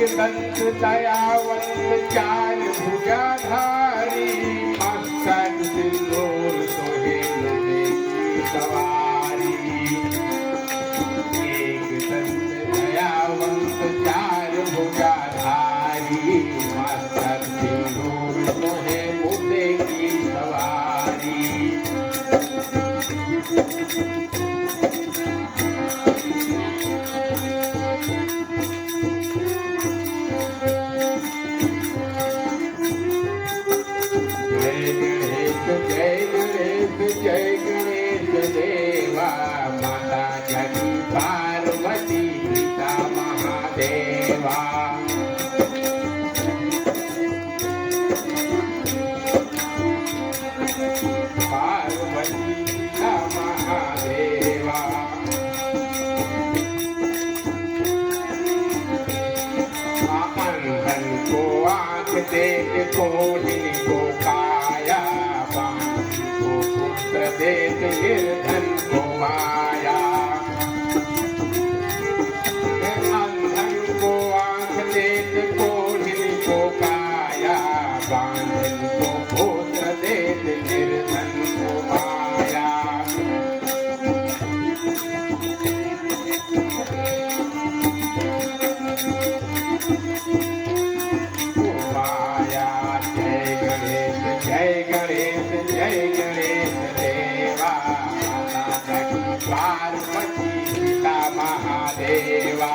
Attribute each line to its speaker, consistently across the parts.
Speaker 1: दंत दयावंत चार भुजाधारी मस्तक सिंदूर सोहे मुझे की सवारी। एक दंत दयावंत चार भुजाधारी मस्तक सिंदूर सोहे मुझे की सवारी। जय गणेश देवा माता जगी पार्वती पिता महादेवा। पार्वती पिता महादेवा। अंधन को आँख देख कोढ़िन को काया देत निर्धन को माया। अंधन को आँख देत कोढ़िन को काया बांधन को पुत्र देत निर्धन को माया। माया जय गणेश जय गणेश जय गणेश पार्वती पिता महादेवा।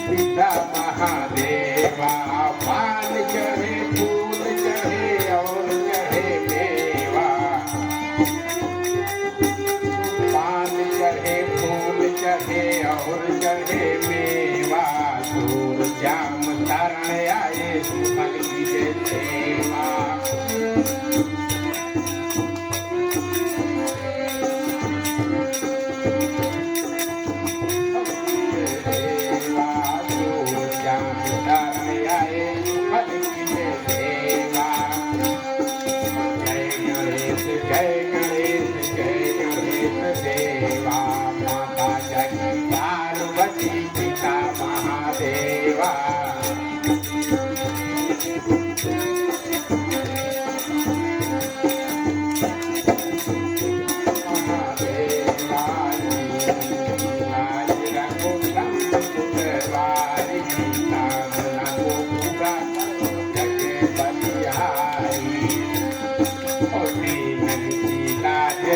Speaker 1: पिता महादेवा पान चढ़े फूल चढ़े और चढ़े मेवा। पान चढ़े फूल चढ़े और चढ़े मेवा। दूर जाम शरण आए सुफल की सेवा। दूर जाम शरण आए सुफल की सेवा। जय गणेश जय गणेश जय गणेश देवा माता जगी पार्वती पिता महादेवा।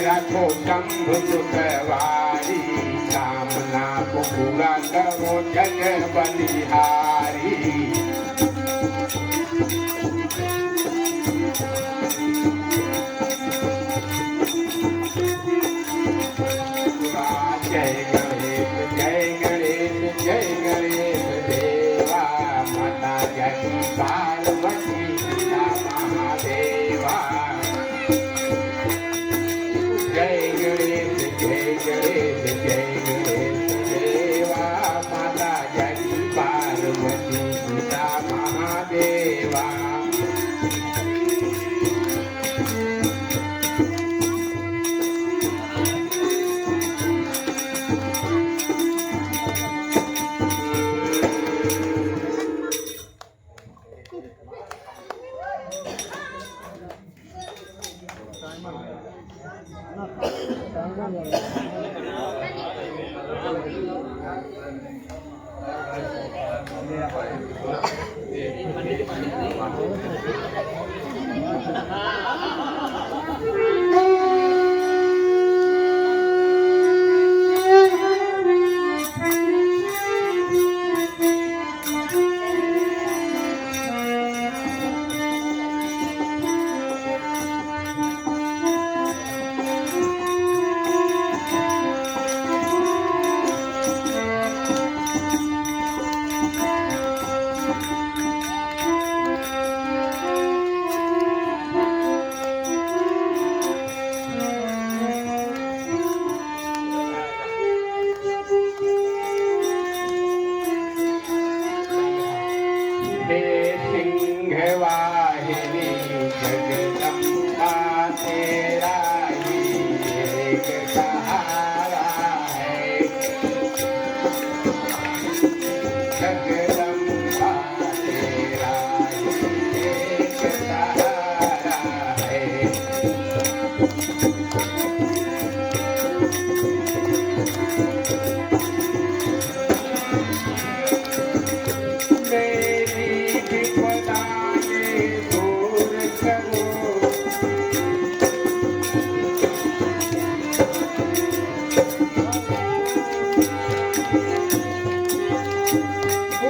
Speaker 1: रखो शंभु सुखवारी कामना को पूरा करो जग बलिहारी। जय गणेश जय गणेश जय गणेश देवा माता जगी पार्वती पिता महादेवा। जय गणेश जय गणेश जय गणेश देवा माता जगी पार्वती पिता महादेवा।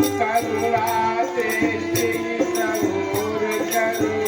Speaker 1: करुणा से दूर करो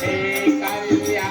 Speaker 1: Hey, Kalia.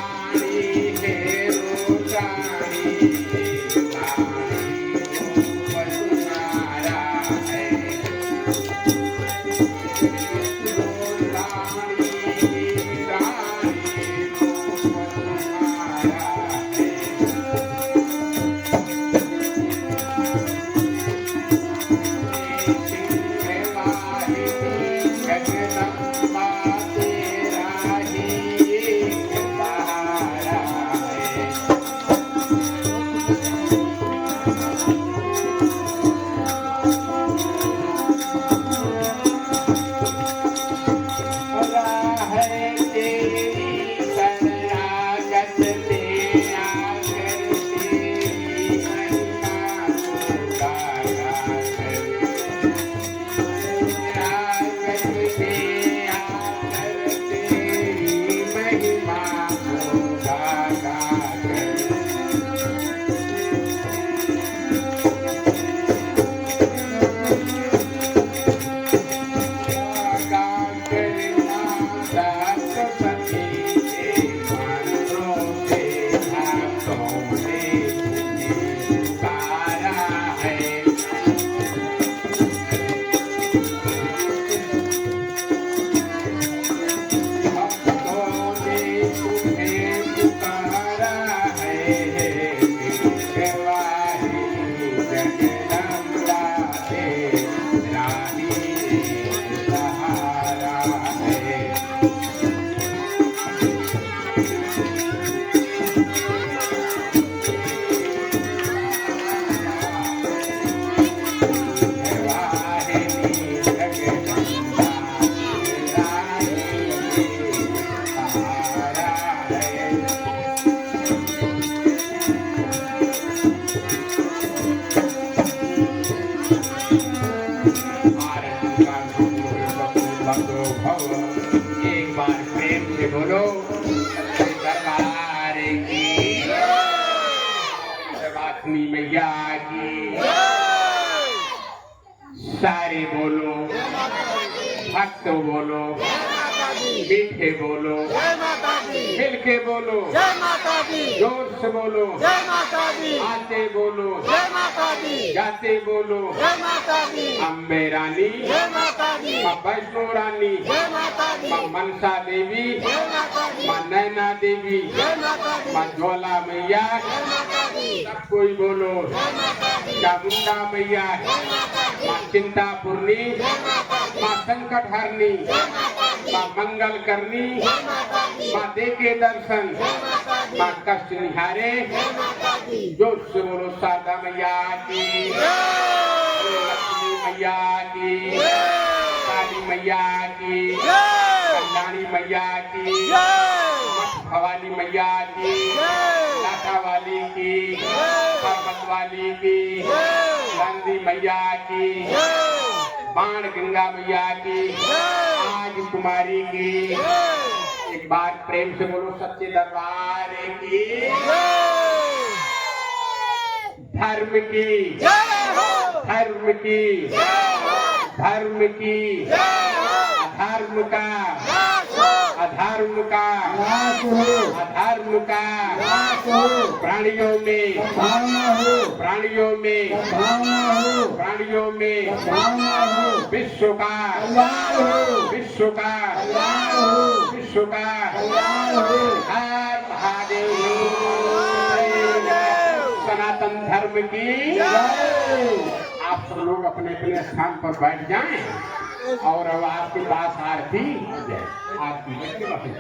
Speaker 1: एक बार प्रेम से बोलो दरबार की लक्ष्मी मैया की सारे बोलो भक्त बोलो मीठे बोलो मिल के बोलो
Speaker 2: जय माता दी,
Speaker 1: जोर से बोलो
Speaker 2: जय माता दी,
Speaker 1: आते बोलो
Speaker 2: जय माता दी,
Speaker 1: जाते बोलो
Speaker 2: जय माता दी,
Speaker 1: अम्बे रानी
Speaker 2: जय माता दी,
Speaker 1: माँ वैष्णो रानी
Speaker 2: जय माता दी,
Speaker 1: माँ मनसा देवी
Speaker 2: जय माता दी,
Speaker 1: माँ नैना देवी
Speaker 2: जय माता दी,
Speaker 1: माँ ज्वाला मैया
Speaker 2: जय माता दी,
Speaker 1: सब कोई बोलो
Speaker 2: जय माता दी,
Speaker 1: चामुंडा मैया
Speaker 2: जय माता दी,
Speaker 1: माँ चिंतापूर्णी
Speaker 2: जय माता दी,
Speaker 1: माँ संकट हरनी
Speaker 2: जय माता दी,
Speaker 1: माँ मंगल करनी
Speaker 2: जय माता दी,
Speaker 1: माँ देखे दर्शन
Speaker 2: जय माता दी,
Speaker 1: माँ कष्ट निहारे
Speaker 2: जय माता दी,
Speaker 1: जोर से बोलो शारदा मैया की लक्ष्मी मैया की काली मैया की कल्याणी मैया की भवानी मैया की लाटा वाली की पर्वत वाली की गांधी मैया की बाण गंगा मैया की आज कुमारी की एक बार प्रेम से बोलो सच्चे दरबार की धर्म की धर्म की धर्म की अधर्म का अधर्म का अधर्म का प्राणियों में प्राणियों में प्राणियों में विश्व का विश्व का विश्व का हर महादेव सनातन धर्म की आप सब लोग अपने अपने स्थान पर बैठ जाएं और अब आपके पास आरती हो जाए आरती बैठिए वापस।